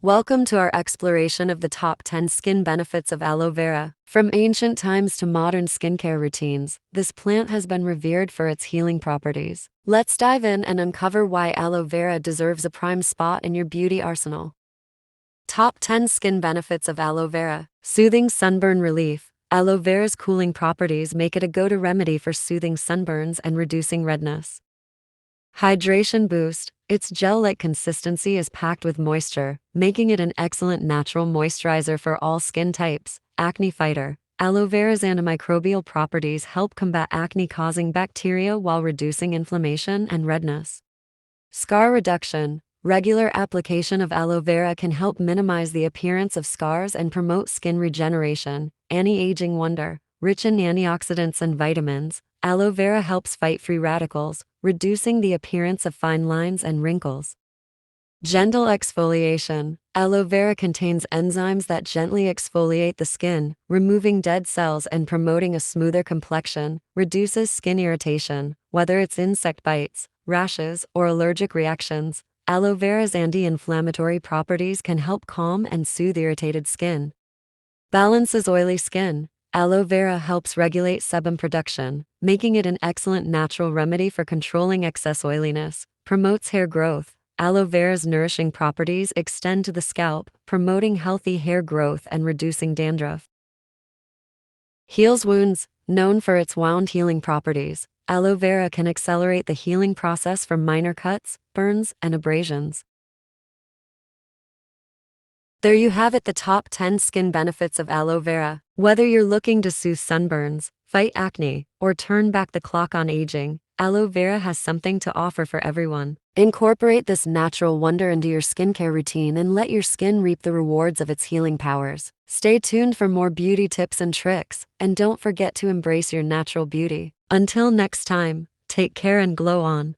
Welcome to our exploration of the top 10 skin benefits of aloe vera. From ancient times to modern skincare routines, this plant has been revered for its healing properties. Let's dive in and uncover why aloe vera deserves a prime spot in your beauty arsenal. Top 10 skin benefits of aloe vera. Soothing sunburn relief. Aloe vera's cooling properties make it a go-to remedy for soothing sunburns and reducing redness. Hydration boost. Its gel-like consistency is packed with moisture, making it an excellent natural moisturizer for all skin types. Acne fighter. Aloe vera's antimicrobial properties help combat acne-causing bacteria while reducing inflammation and redness. Scar reduction. Regular application of aloe vera can help minimize the appearance of scars and promote skin regeneration. Anti-aging wonder. Rich in antioxidants and vitamins, aloe vera helps fight free radicals, reducing the appearance of fine lines and wrinkles. Gentle exfoliation. Aloe vera contains enzymes that gently exfoliate the skin, removing dead cells and promoting a smoother complexion, reduces skin irritation, whether it's insect bites, rashes, or allergic reactions. Aloe vera's anti-inflammatory properties can help calm and soothe irritated skin. Balances oily skin. Aloe vera helps regulate sebum production, making it an excellent natural remedy for controlling excess oiliness. Promotes hair growth. Aloe vera's nourishing properties extend to the scalp, promoting healthy hair growth and reducing dandruff. Heals wounds. Known for its wound healing properties, aloe vera can accelerate the healing process for minor cuts, burns, and abrasions. There you have it, the top 10 skin benefits of aloe vera. Whether you're looking to soothe sunburns, fight acne, or turn back the clock on aging, aloe vera has something to offer for everyone. Incorporate this natural wonder into your skincare routine and let your skin reap the rewards of its healing powers. Stay tuned for more beauty tips and tricks, and don't forget to embrace your natural beauty. Until next time, take care and glow on.